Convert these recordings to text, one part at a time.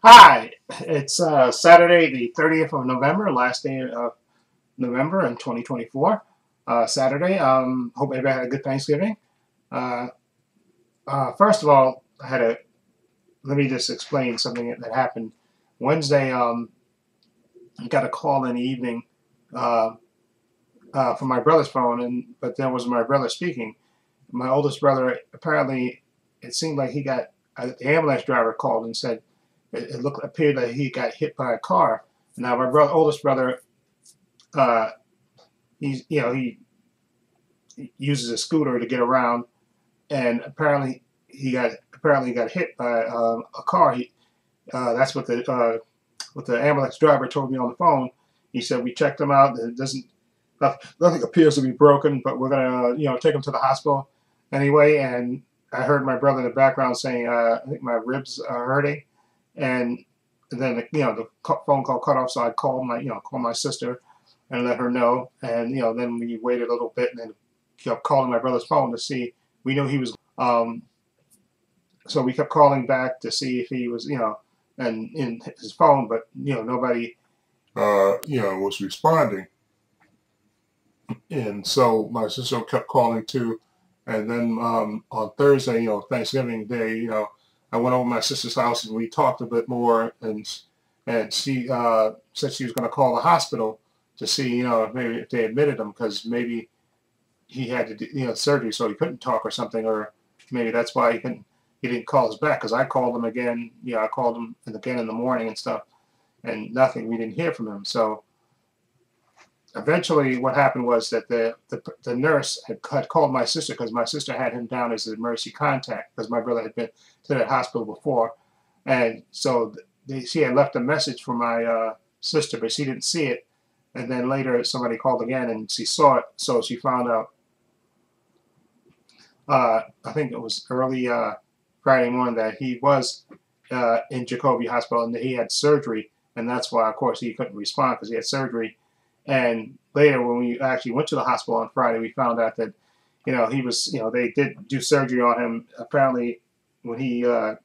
Hi, it's Saturday, the 30th of November, last day of November in 2024. Saturday. Hope everybody had a good Thanksgiving. Uh, First of all, let me just explain something that happened Wednesday. I got a call in the evening uh, from my brother's phone, but then was my brother speaking. My oldest brother, apparently, it seemed like the ambulance driver called and said appeared that he got hit by a car. Now my oldest brother, uh, he uses a scooter to get around, and apparently got hit by a car. That's what the ambulance driver told me on the phone. He said we checked him out. It doesn't nothing appears to be broken, but we're gonna take him to the hospital anyway. And I heard my brother in the background saying, I think my ribs are hurting, and then the phone call cut off. So I called my sister and let her know, and then we waited a little bit, and then kept calling my brother's phone to see. We knew he was. So we kept calling back to see if he was, and in his phone, but nobody, was responding. And so my sister kept calling too. And then on Thursday, Thanksgiving Day, I went over to my sister's house and we talked a bit more. And she said she was going to call the hospital to see, if maybe if they admitted him because maybe he had to do, surgery, so he couldn't talk or something, or maybe that's why he didn't call us back. Because I called him again. I called him again in the morning and stuff, and nothing. We didn't hear from him. So eventually what happened was that the nurse had called my sister because my sister had him down as an emergency contact because my brother had been to that hospital before. And so she had left a message for my sister, but she didn't see it. And then later somebody called again and she saw it. So she found out, I think it was early Friday morning, that he was in Jacoby Hospital and that he had surgery. And that's why, of course, he couldn't respond because he had surgery. And later, when we actually went to the hospital on Friday, we found out that, he was, they did do surgery on him. Apparently, when the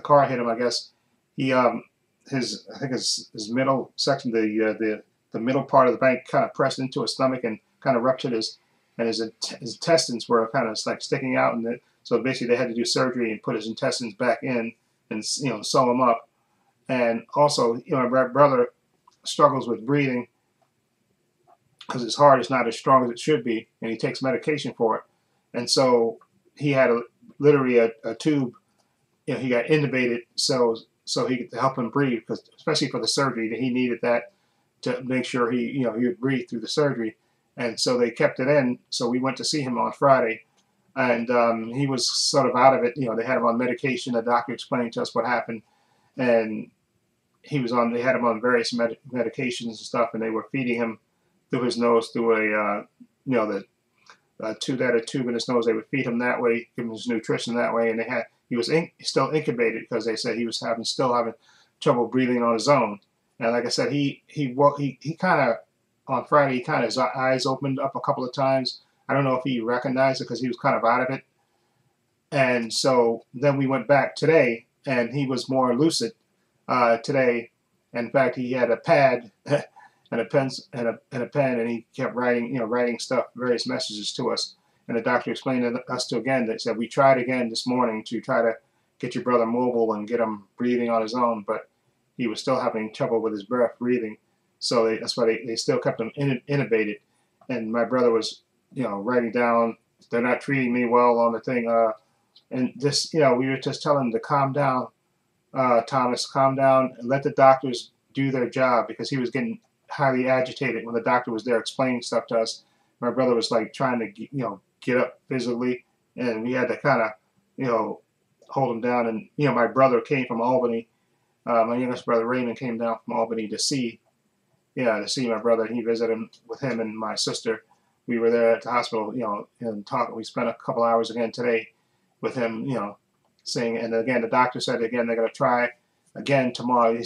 car hit him, I guess he, I think his middle section, the middle part of the bank kind of pressed into his stomach and kind of ruptured his intestines were kind of like sticking out, and so basically they had to do surgery and put his intestines back in and sew him up. And also, my brother struggles with breathing because his heart is not as strong as it should be, and he takes medication for it. And so he had literally a tube. He got intubated so he could help him breathe, because especially for the surgery, that he needed that to make sure he would breathe through the surgery. And so they kept it in. So we went to see him on Friday, and he was sort of out of it. They had him on medication. The doctor explained to us what happened, and they had him on various medications and stuff, and they were feeding him through his nose through the tube in his nose. They would feed him that way, give him his nutrition that way, and he was still incubated because they said he was still having trouble breathing on his own. And like I said, he kind of on Friday, his eyes opened up a couple of times. I don't know if he recognized it because he was kind of out of it. And so then we went back today, and he was more lucid today. In fact, he had a pad and a pen, and he kept writing stuff, various messages to us. And the doctor explained to us again that said we tried again this morning to try to get your brother mobile and get him breathing on his own, but he was still having trouble with his breath breathing. So that's why they still kept him intubated. And my brother was, writing down, they're not treating me well on the thing. And this, we were just telling him to calm down, Thomas, calm down, and let the doctors do their job, because he was getting highly agitated when the doctor was there explaining stuff to us. My brother was like trying to, get up physically, and we had to kind of, hold him down. And, my brother came from Albany. My youngest brother Raymond came down from Albany to see my brother. And he visited him with him and my sister. We were there at the hospital, and talking. We spent a couple hours again today with him, saying. And again, the doctor said again they're going to try again tomorrow.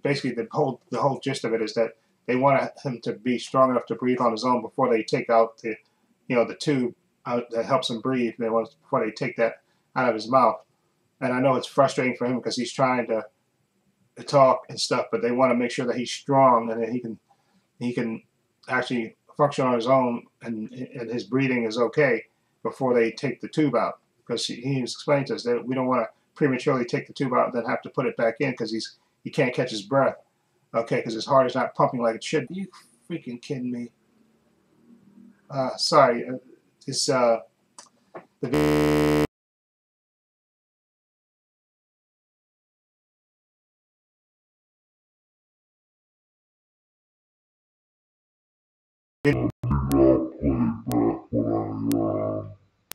Basically, the whole gist of it is that they want him to be strong enough to breathe on his own before they take out the tube that helps him breathe. Before they take that out of his mouth. And I know it's frustrating for him because he's trying to talk and stuff, but they want to make sure that he's strong and that he can actually function on his own and his breathing is okay before they take the tube out. Because he explained to us that we don't want to prematurely take the tube out and then have to put it back in because he can't catch his breath. Okay, because his heart is not pumping like it should. Are you freaking kidding me? Sorry, it's the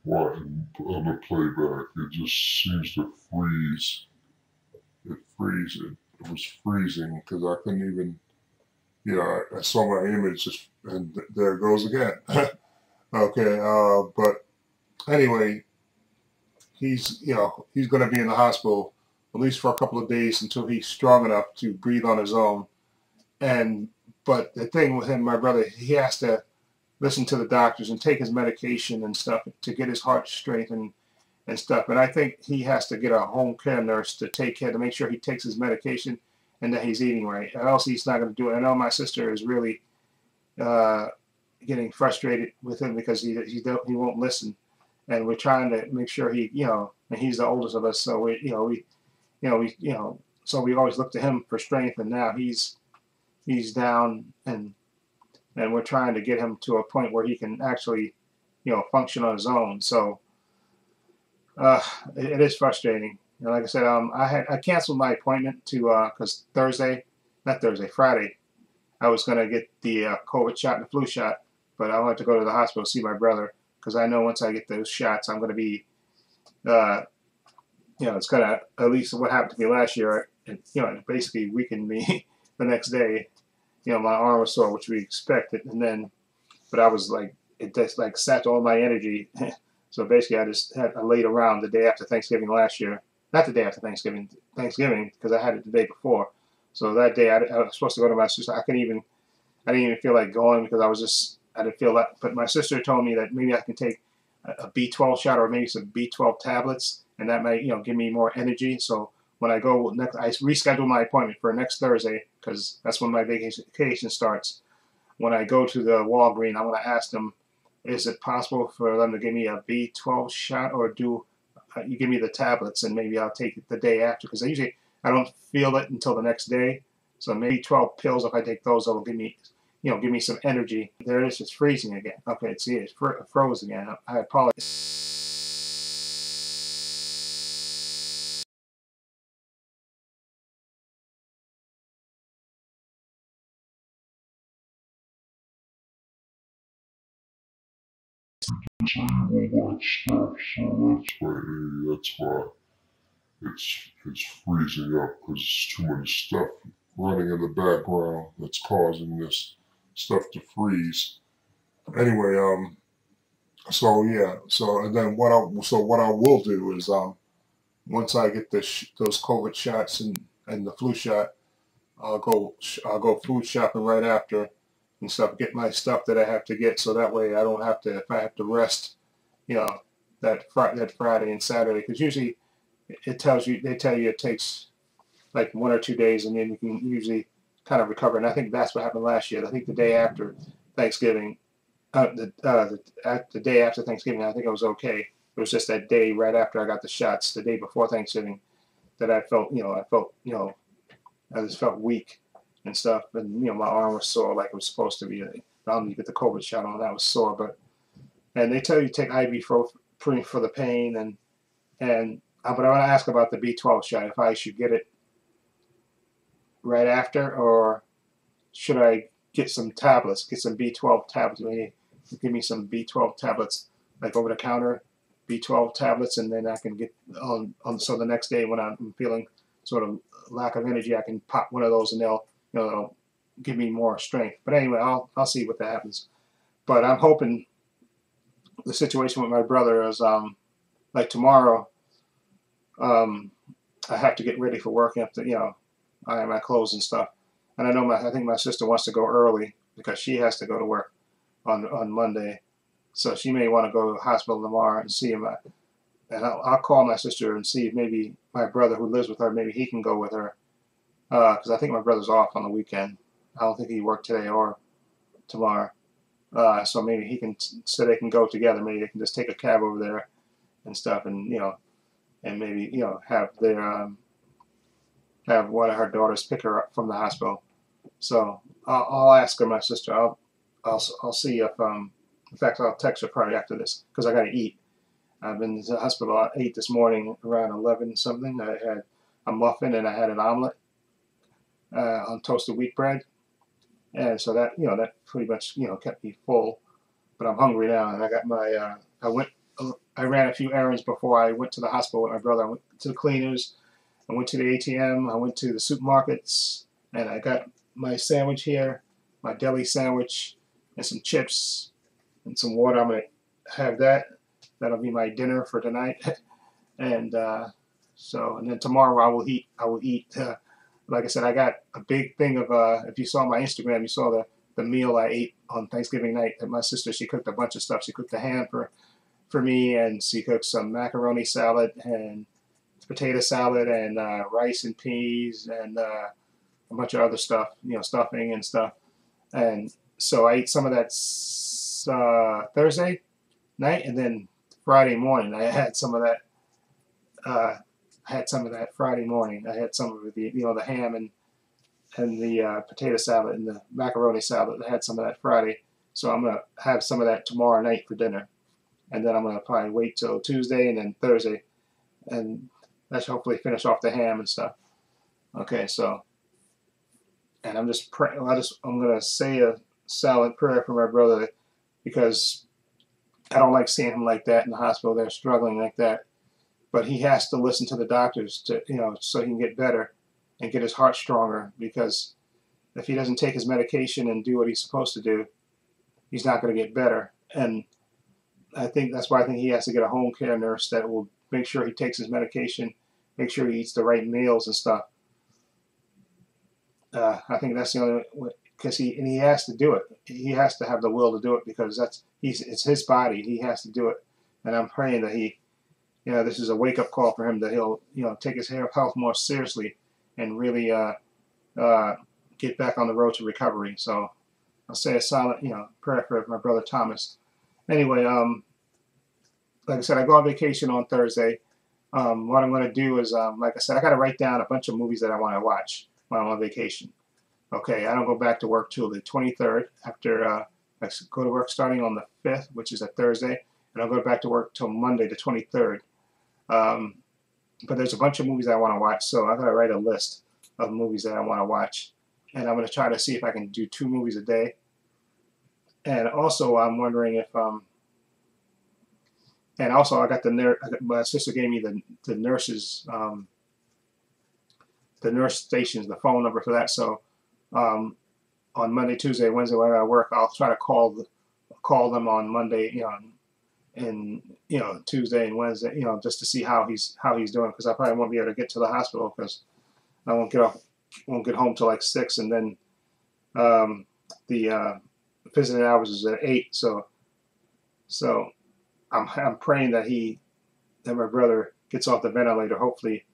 watching on the playback. It just seems to freeze. It freezes. It was freezing because I couldn't even. I saw my image just, and there it goes again. Okay, but anyway, he's going to be in the hospital at least for a couple of days until he's strong enough to breathe on his own. But the thing with him, my brother, he has to listen to the doctors and take his medication and stuff to get his heart straight and stuff. And I think he has to get a home care nurse to to make sure he takes his medication and that he's eating right. Or else he's not going to do it. I know my sister is really getting frustrated with him because he won't listen. And we're trying to make sure and he's the oldest of us, so so we always look to him for strength. And now he's down, and we're trying to get him to a point where he can actually, function on his own. So it is frustrating. And like I said, I canceled my appointment because Friday, I was going to get the COVID shot and the flu shot, but I wanted to go to the hospital to see my brother because I know once I get those shots, I'm going to be, it's going to, at least what happened to me last year, it basically weakened me the next day. My arm was sore, which we expected, but I was like, it just like sapped all my energy. So basically, I laid around the day after Thanksgiving last year. Not the day after Thanksgiving, because I had it the day before. So that day, I was supposed to go to my sister. I didn't even feel like going because I didn't feel that. But my sister told me that maybe I can take a B12 shot or maybe some B12 tablets, and that might, give me more energy. So when I go next, I reschedule my appointment for next Thursday because that's when my vacation starts. When I go to the Walgreens, I'm going to ask them, is it possible for them to give me a B12 shot, or do you give me the tablets and maybe I'll take it the day after? Because I don't feel it until the next day. So maybe 12 pills, if I take those, that'll give me, give me some energy. There it is, it's freezing again. Okay, see, it's froze again. I apologize. Disable that stuff, so that's why it's freezing up because it's too much stuff running in the background that's causing this stuff to freeze. Anyway, so yeah, and then what I will do is once I get those COVID shots and the flu shot, I'll go food shopping right after and stuff, get my stuff that I have to get, so that way I don't have to, if I have to rest, that Friday and Saturday, because usually they tell you it takes like 1 or 2 days, and then you can usually kind of recover. And I think that's what happened last year. I think the day after Thanksgiving, the day after Thanksgiving, I think I was okay. It was just that day right after I got the shots, the day before Thanksgiving, that I felt, I just felt weak and stuff, and my arm was sore like it was supposed to be. You get the COVID shot on, that was sore, and they tell you to take ibuprofen for the pain, but I want to ask about the B12 shot, if I should get it right after, or should I get some tablets, get some B12 tablets, maybe give me some B12 tablets, like over the counter B12 tablets, and then I can get so the next day when I'm feeling sort of lack of energy, I can pop one of those and they'll give me more strength. But anyway, I'll see what that happens. But I'm hoping the situation with my brother is like tomorrow, I have to get ready for work after, I have my clothes and stuff. And I think my sister wants to go early because she has to go to work on Monday. So she may want to go to the hospital tomorrow and see him. And I'll call my sister and see if maybe my brother who lives with her, maybe he can go with her because I think my brother's off on the weekend. I don't think he worked today or tomorrow. So maybe he can, so they can go together. Maybe they can just take a cab over there and stuff, and and maybe have their have one of her daughters pick her up from the hospital. So I'll ask her, my sister. I'll see if in fact I'll text her probably after this because I got to eat. I've been to the hospital at 8 this morning around 11 something. I had a muffin and I had an omelet on toasted wheat bread, and so that that pretty much kept me full. But I'm hungry now, and I got my I ran a few errands before I went to the hospital with my brother. I went to the cleaners, I went to the ATM, I went to the supermarkets, and I got my sandwich here, my deli sandwich, and some chips and some water. I'm gonna have that. That'll be my dinner for tonight. And and then tomorrow I will eat. Like I said, I got a big thing of if you saw my Instagram, you saw the meal I ate on Thanksgiving night. That my sister, she cooked a bunch of stuff. She cooked the ham for me, and she cooked some macaroni salad and potato salad and rice and peas and a bunch of other stuff, stuffing and stuff. And so I ate some of that Thursday night, and then Friday morning I had some of that. Friday morning. I had some of the the ham and the potato salad and the macaroni salad. I had some of that Friday, so I'm gonna have some of that tomorrow night for dinner, and then I'm gonna probably wait till Tuesday and then Thursday, and that should hopefully finish off the ham and stuff. Okay, so and I'm just praying. I'm gonna say a silent prayer for my brother because I don't like seeing him like that in the hospital. They're struggling like that. But he has to listen to the doctors to, so he can get better and get his heart stronger. Because if he doesn't take his medication and do what he's supposed to do, he's not going to get better. And I think that's why I think he has to get a home care nurse that will make sure he takes his medication, make sure he eats the right meals and stuff. I think that's the only way, because he has to do it. He has to have the will to do it because it's his body. He has to do it. And I'm praying that this is a wake-up call for him, that he'll, take his health more seriously and really get back on the road to recovery. So I'll say a silent, prayer for my brother Thomas. Anyway, like I said, I go on vacation on Thursday. What I'm going to do is, like I said, I got to write down a bunch of movies that I want to watch while I'm on vacation. Okay, I don't go back to work till the 23rd after I go to work starting on the 5th, which is a Thursday, and I'll go back to work till Monday, the 23rd. But there's a bunch of movies I want to watch, so I gotta write a list of movies that I want to watch, and I'm gonna try to see if I can do 2 movies a day. And also, I'm wondering if and also I got my sister gave me the nurses the nurse stations, the phone number for that. So on Monday, Tuesday, Wednesday, when I work, I'll try to call them on Monday, and Tuesday and Wednesday, just to see how he's doing, because I probably won't be able to get to the hospital because I won't get home till like 6, and then the visiting hours is at 8. So I'm praying that my brother gets off the ventilator hopefully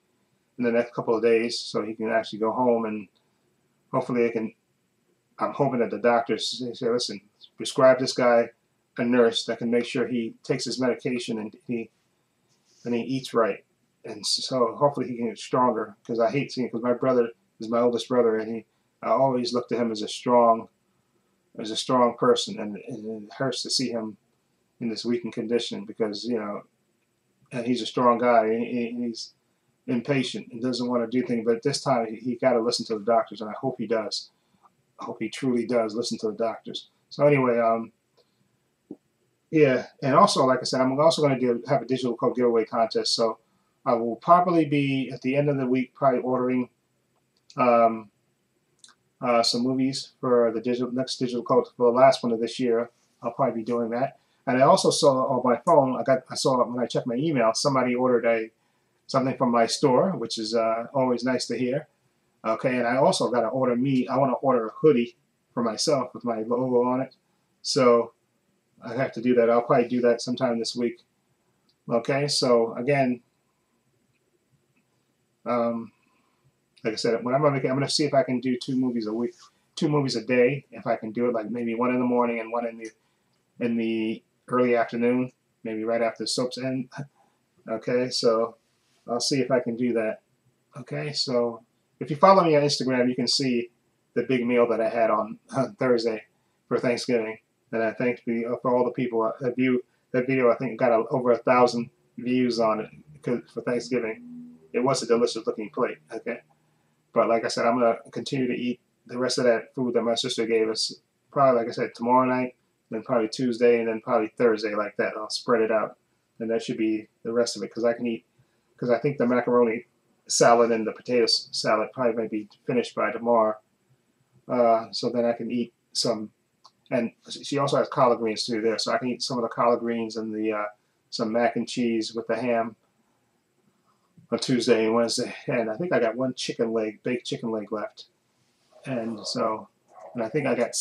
in the next couple of days, so he can actually go home, and hopefully I'm hoping that the doctors say, listen, prescribe this guy a nurse that can make sure he takes his medication and he eats right, and so hopefully he can get stronger, because I hate seeing, because my brother is my oldest brother, and I always look to him as a strong person, and it hurts to see him in this weakened condition, because and he's a strong guy, and he's impatient and doesn't want to do things, but this time he got to listen to the doctors, and I hope he does. I hope he truly does listen to the doctors. So anyway, yeah, and also, like I said, I'm also going to have a digital code giveaway contest. So I will probably be at the end of the week probably ordering some movies for the next digital code for the last one of this year. I'll probably be doing that. And I also saw on my phone, I saw when I checked my email, somebody ordered something from my store, which is always nice to hear. Okay, and I also got to order I want to order a hoodie for myself with my logo on it. So I have to do that. I'll probably do that sometime this week. Okay, so again, like I said, when I'm on vacation, I'm gonna see if I can do 2 movies a week, 2 movies a day. If I can do it, like maybe one in the morning and one in the early afternoon, maybe right after the soaps end. Okay, so I'll see if I can do that. Okay, so if you follow me on Instagram, you can see the big meal that I had on Thursday for Thanksgiving. And I thank for all the people that view that video. I think it got over 1,000 views on it for Thanksgiving. It was a delicious looking plate. Okay, but like I said, I'm gonna continue to eat the rest of that food that my sister gave us. Probably, like I said, tomorrow night, then probably Tuesday, and then probably Thursday, like that. I'll spread it out, and that should be the rest of it because I can eat. Because I think the macaroni salad and the potato salad probably might be finished by tomorrow. So then I can eat some. And she also has collard greens too there, so I can eat some of the collard greens and the some mac and cheese with the ham on Tuesday and Wednesday. And I think I got one chicken leg, baked chicken leg left. And so, and I think I got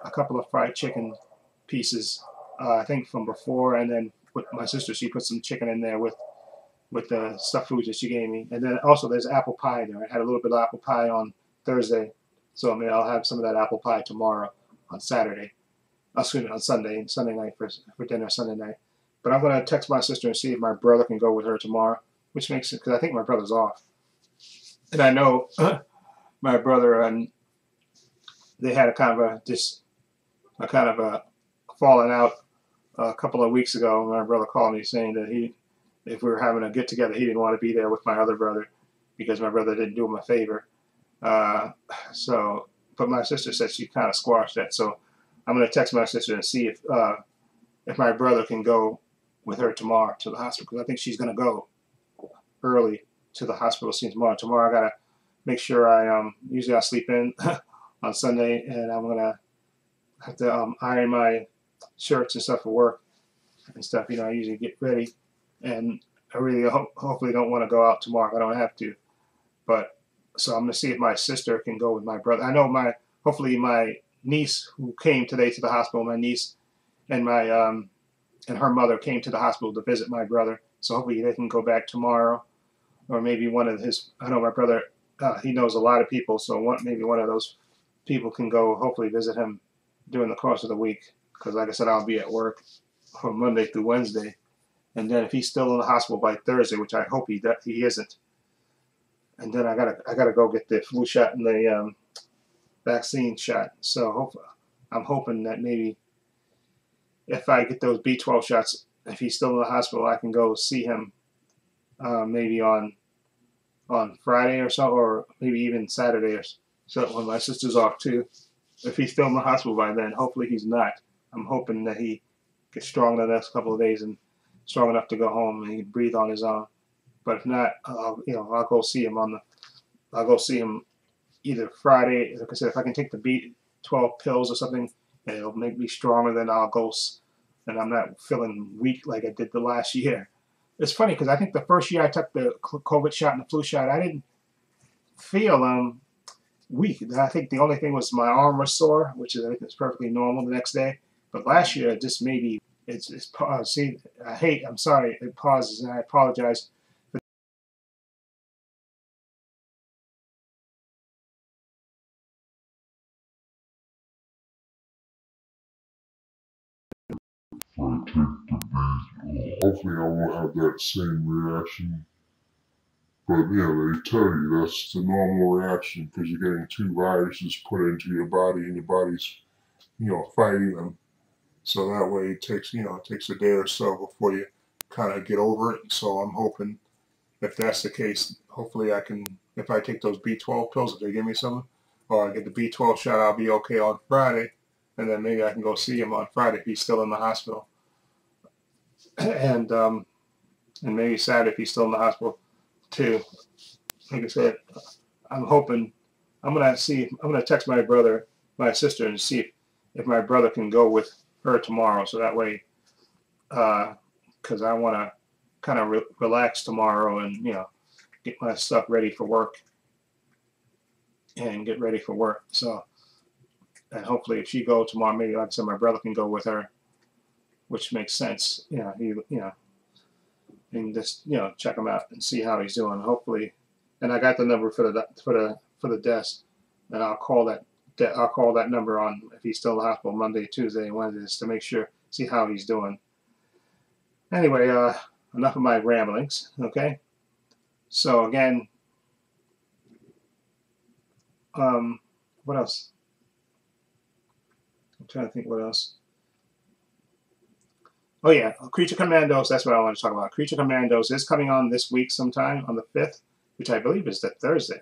a couple of fried chicken pieces, I think from before. And then with my sister, she put some chicken in there with the stuffed foods that she gave me. And then also there's apple pie there. I had a little bit of apple pie on Thursday, so maybe I'll have some of that apple pie tomorrow on Saturday. Excuse me, on Sunday night for dinner, Sunday night. But I'm going to text my sister and see if my brother can go with her tomorrow, which makes sense because I think my brother's off. And I know my brother and they had a kind of a falling out a couple of weeks ago. My brother called me saying that if we were having a get together, he didn't want to be there with my other brother because my brother didn't do him a favor. But my sister said she kind of squashed that. So I'm going to text my sister and see if my brother can go with her tomorrow to the hospital because I think she's going to go early to the hospital scene tomorrow. Tomorrow I got to make sure usually I sleep in on Sunday, and I'm going to have to iron my shirts and stuff for work and stuff. I usually get ready, and I really hopefully don't want to go out tomorrow if I don't have to. But so I'm going to see if my sister can go with my brother. I know hopefully my niece who came today to the hospital, my niece and and her mother came to the hospital to visit my brother. So hopefully they can go back tomorrow, or maybe one of I know my brother, he knows a lot of people, so maybe one of those people can go hopefully visit him during the course of the week. Because like I said, I'll be at work from Monday through Wednesday. And then if he's still in the hospital by Thursday, which I hope he isn't, and then I gotta go get the flu shot and the vaccine shot. So I'm hoping that maybe if I get those B12 shots, if he's still in the hospital, I can go see him maybe on Friday or so, or maybe even Saturday or so when my sister's off too. If he's still in the hospital by then, hopefully he's not. I'm hoping that he gets strong in the next couple of days and strong enough to go home and he can breathe on his own. But if not, I'll go see him I'll go see him either Friday. Like I said, if I can take the B12 pills or something, and it'll make me stronger, then I'll go. And I'm not feeling weak like I did the last year. It's funny because I think the first year I took the COVID shot and the flu shot, I didn't feel weak. I think the only thing was my arm was sore, which I think is perfectly normal the next day. But last year, it just maybe it's see, I'm sorry, it pauses, and I apologize. If I take the beat, hopefully I won't have that same reaction. But yeah, they tell you that's the normal reaction because you're getting 2 viruses put into your body and your body's, fighting them. So that way it takes a day or so before you kind of get over it. So I'm hoping if that's the case, hopefully I can, if I take those B12 pills, if they give me some, or I get the B12 shot, I'll be okay on Friday. And then maybe I can go see him on Friday if he's still in the hospital. And maybe Saturday if he's still in the hospital too. Like I said, I'm hoping, I'm gonna text my sister and see if my brother can go with her tomorrow. So that way, because I want to kind of relax tomorrow and get my stuff ready for work and get ready for work. So, and hopefully if she goes tomorrow, maybe like I said, my brother can go with her, which makes sense. And just check him out and see how he's doing. Hopefully, and I got the number for the desk, and I'll call that number on if he's still in the hospital Monday, Tuesday, and Wednesday, just to make sure, see how he's doing. Anyway, enough of my ramblings. Okay, so again, what else? I'm trying to think what else. Oh yeah, Creature Commandos, that's what I want to talk about. Creature Commandos is coming on this week sometime on the 5th, which I believe is the Thursday.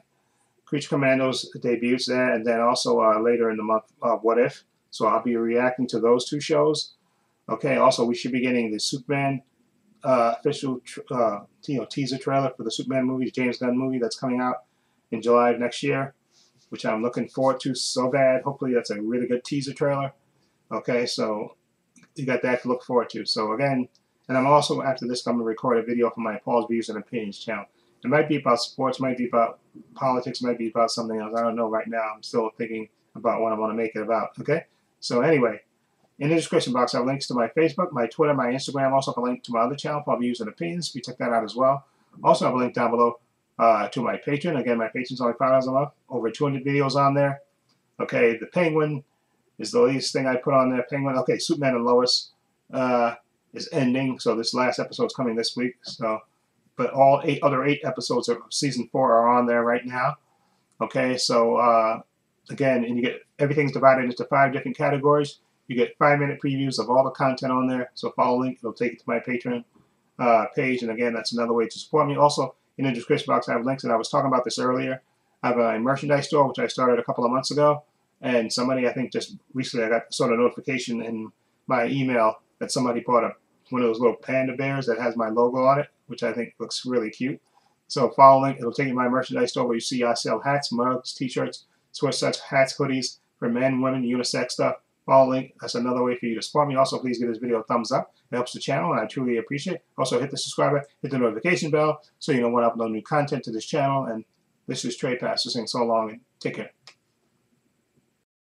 Creature Commandos debuts there, and then also later in the month, What If? So I'll be reacting to those two shows. Okay, also we should be getting the Superman official teaser trailer for the Superman movie, the James Gunn movie that's coming out in July of next year, which I'm looking forward to so bad. Hopefully that's a really good teaser trailer. Okay, so you got that to look forward to. So again, and I'm also, after this, going to record a video for my Paul's Views and Opinions channel. It might be about sports, might be about politics, might be about something else. I don't know right now. I'm still thinking about what I want to make it about. Okay? So anyway, in the description box, I have links to my Facebook, my Twitter, my Instagram. Also have a link to my other channel, Paul's Views and Opinions. You check that out as well. Also have a link down below to my Patreon. Again, my Patreon's only $5 a month. Over 200 videos on there. Okay, the Penguin is the latest thing I put on there. Penguin. Okay, Superman and Lois is ending, so this last episode's coming this week. So, but all other eight episodes of season 4 are on there right now. Okay, so again, and you get everything's divided into 5 different categories. You get 5-minute previews of all the content on there. So follow the link; it'll take you to my Patreon page. And again, that's another way to support me. Also, in the description box, I have links, and I was talking about this earlier. I have a merchandise store which I started a couple of months ago. And somebody, I think just recently, I got sort of notification in my email that somebody bought one of those little panda bears that has my logo on it, which I think looks really cute. So follow link. It'll take you to my merchandise store where you see I sell hats, mugs, t-shirts, sweatshirts, hats, hoodies for men, women, unisex stuff. Follow link. That's another way for you to support me. Also, please give this video a thumbs up. It helps the channel, and I truly appreciate it. Also, hit the subscribe, hit the notification bell so you know when I upload new content to this channel. And this is Trepacer saying so long and take care.